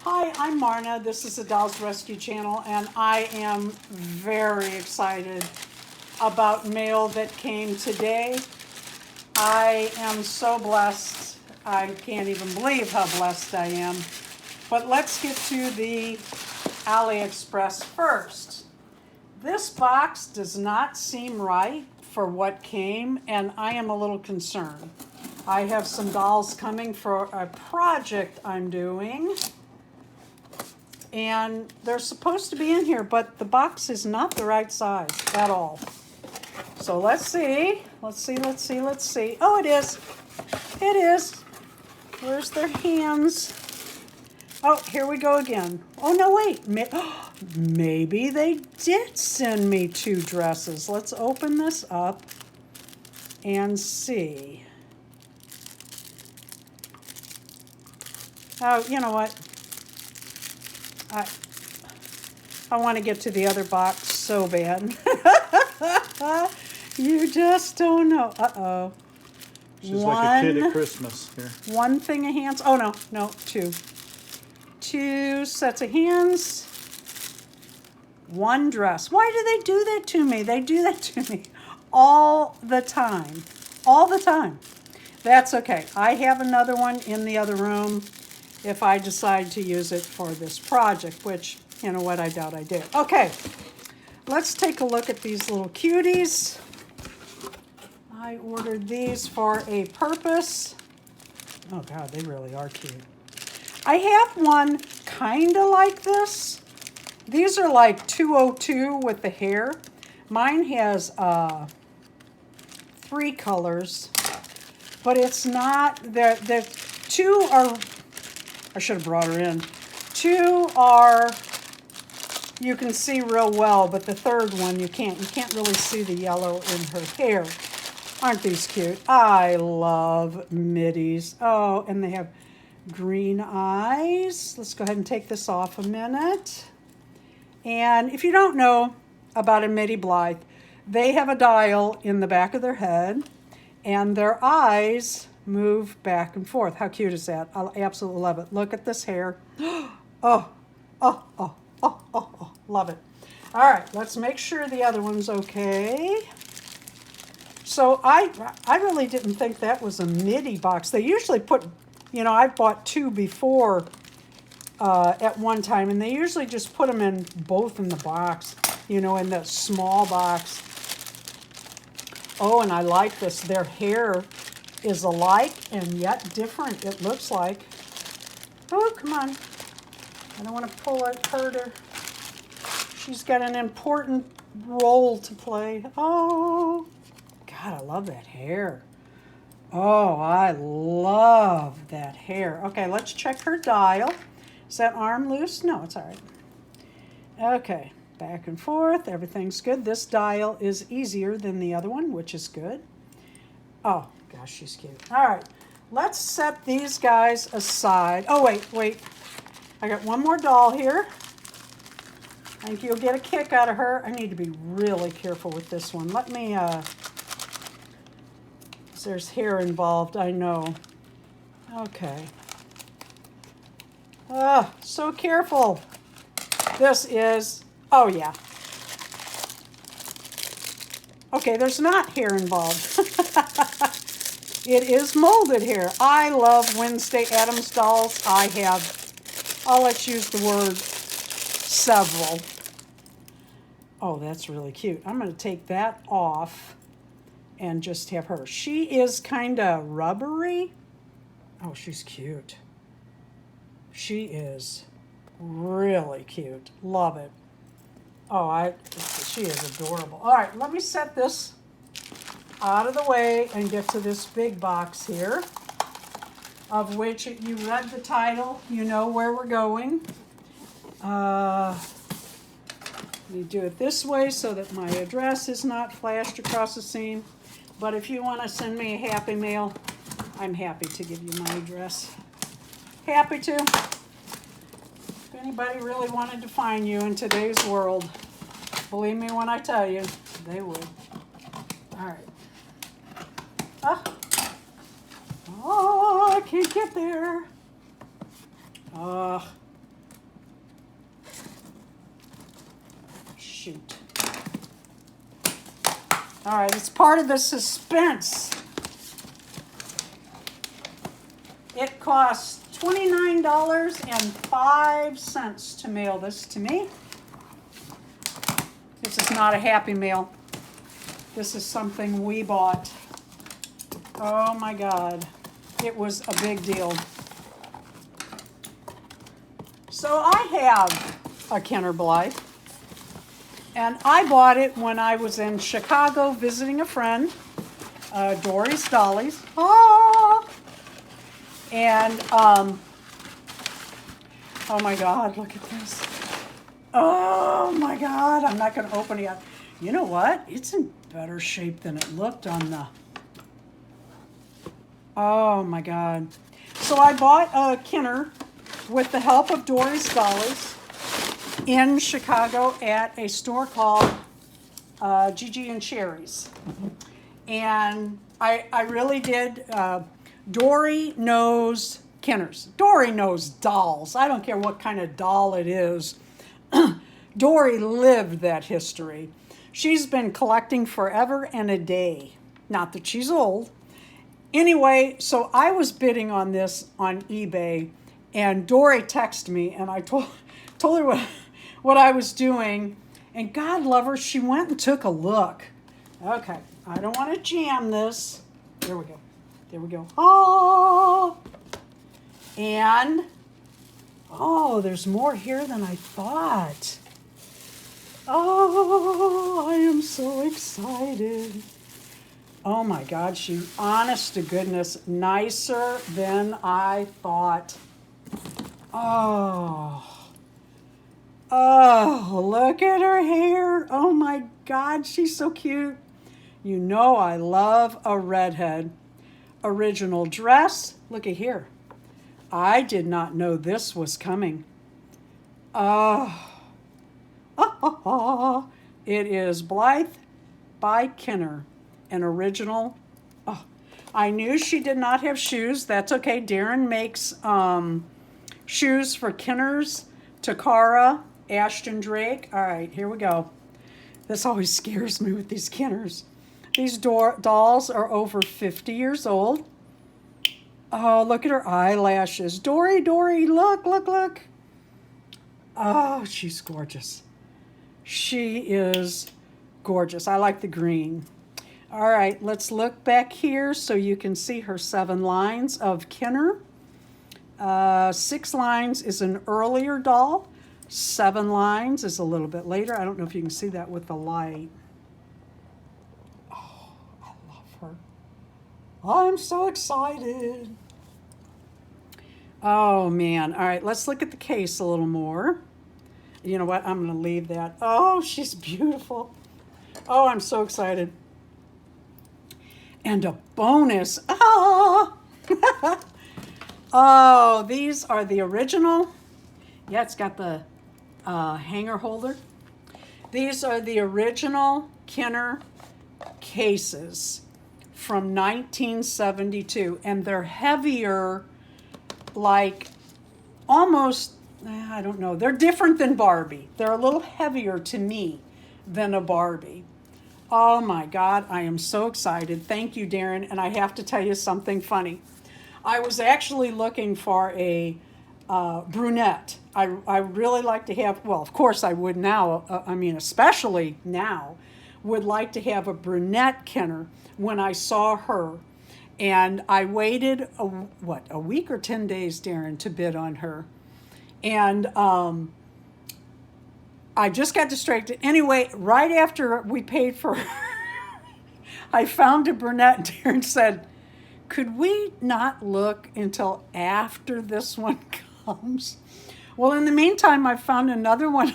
Hi, I'm Marna. This is the Dolls Rescue Channel, and I am very excited about mail that came today. I am so blessed. I can't even believe how blessed I am. But let's get to the AliExpress first. This box does not seem right for what came, and I am a little concerned. I have some dolls coming for a project I'm doing, and they're supposed to be in here, but the box is not the right size at all. So let's see. Let's see. Oh, it is. It is. Where's their hands? Oh, here we go again. Oh, no, wait. Maybe they did send me 2 dresses. Let's open this up and see. Oh, you know what? I want to get to the other box so bad. You just don't know. Uh-oh. She's like a kid at Christmas here. One thing of hands. Oh, no, 2. 2 sets of hands. 1 dress. Why do they do that to me? They do that to me all the time. All the time. That's okay. I have another one in the other room if I decide to use it for this project, which, you know what, I doubt I do. Okay, let's take a look at these little cuties. I ordered these for a purpose. Oh God, they really are cute. I have one kind of like this. These are like 202 with the hair. Mine has 3 colors, but it's not, the 2 are, I should have brought her in. 2 are, you can see real well, but the 3rd one you can't. You can't really see the yellow in her hair. Aren't these cute? I love Middies. Oh, and they have green eyes. Let's go ahead and take this off a minute. And if you don't know about a Middie Blythe, they have a dial in the back of their head, and their eyes move back and forth. How cute is that? I absolutely love it. Look at this hair. Oh, love it. All right, let's make sure the other one's okay. So I really didn't think that was a Middie box. They usually put, you know, I've bought 2 before at one time, and they usually just put them in both in the box, you know, in the small box. Oh, and I like this. Their hair is alike and yet different, it looks like. Oh, come on. I don't want to pull it, hurt her. She's got an important role to play. Oh, God, I love that hair. Oh, I love that hair. Okay, let's check her dial. Is that arm loose? No, it's all right. Okay, back and forth. Everything's good. This dial is easier than the other one, which is good. Oh, gosh, she's cute. All right, let's set these guys aside. Oh, wait. I got one more doll here. I think you'll get a kick out of her. I need to be really careful with this one. Let me, there's hair involved, I know. Okay. So careful. This is, oh yeah. Okay, there's not hair involved. It is molded hair. I love Wednesday Addams dolls. I'll let you use the word several. Oh, that's really cute. I'm going to take that off and just have her. She is kind of rubbery. Oh, she's cute. She is really cute. Love it. Oh, she is adorable. All right, let me set this out of the way and get to this big box here, of which you read the title. You know where we're going. Let me do it this way so that my address is not flashed across the scene. But if you want to send me a happy mail, I'm happy to give you my address. Happy to. If anybody really wanted to find you in today's world, believe me when I tell you, they would. All right. Oh, I can't get there. shoot. All right, it's part of the suspense. It costs $29.05 to mail this to me. This is not a Happy Mail. This is something we bought. Oh my God, it was a big deal. So I have a Kenner Blythe. And I bought it when I was in Chicago visiting a friend, Dory's Dollies. Ah! And, oh my God, look at this. Oh my God, I'm not going to open it yet. You know what? It's in better shape than it looked on the... Oh my God. So I bought a Kenner with the help of Dory's Dollies in Chicago at a store called Gigi and Sherry's. And I really did. Dory knows Kenners. Dory knows dolls. I don't care what kind of doll it is. Dory lived that history. She's been collecting forever and a day. Not that she's old. Anyway, so I was bidding on this on eBay, and Dory texted me, and I told her what I was doing, and God love her, she went and took a look. Okay, I don't want to jam this. There we go. There we go. Oh! And, oh, there's more here than I thought. Oh, I am so excited. Oh my God, she, honest to goodness, nicer than I thought. Oh. Oh, look at her hair. Oh my God, she's so cute. You know I love a redhead. Original dress. Look at here. I did not know this was coming. Oh. It is Blythe by Kenner, an original. Oh, I knew she did not have shoes. That's okay. Darren makes shoes for Kenners, Takara, Ashton Drake. All right, here we go. This always scares me with these Kenners. These dolls are over 50 years old. Oh, look at her eyelashes. Dory, look, look, look. Oh, she's gorgeous. She is gorgeous. I like the green. All right, let's look back here so you can see her 7 lines of Kenner. 6 lines is an earlier doll. 7 lines is a little bit later. I don't know if you can see that with the light. Oh, I love her. I'm so excited. Oh, man. All right, let's look at the case a little more. You know what? I'm going to leave that. Oh, she's beautiful. Oh, I'm so excited. And a bonus. Oh, oh, these are the original. Yeah, it's got the hanger holder. These are the original Kenner cases from 1972. And they're heavier, like almost, I don't know. They're different than Barbie. They're a little heavier to me than a Barbie. Oh my God, I am so excited. Thank you, Darren. And I have to tell you something funny. I was actually looking for a brunette. I really like to have, well, of course I would now, I mean, especially now, would like to have a brunette Kenner when I saw her. And I waited, a week or 10 days, Darren, to bid on her. And I just got distracted. Anyway, right after we paid for her, I found a brunette, and Darren said, could we not look until after this one comes? Well, in the meantime, I found another one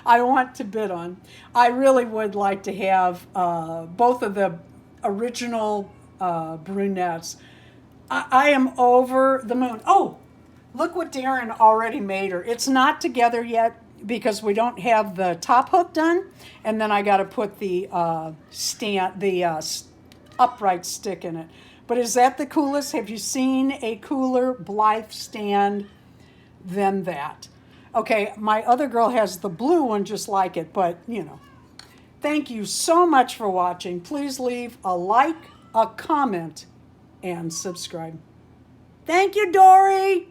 I want to bid on. I really would like to have both of the original brunettes. I am over the moon. Oh, look what Darren already made her. It's not together yet because we don't have the top hook done, and then I got to put the upright stick in it. But is that the coolest? Have you seen a cooler Blythe stand than that? Okay, my other girl has the blue one just like it, but you know. Thank you so much for watching. Please leave a like, a comment, and subscribe. Thank you, Dory.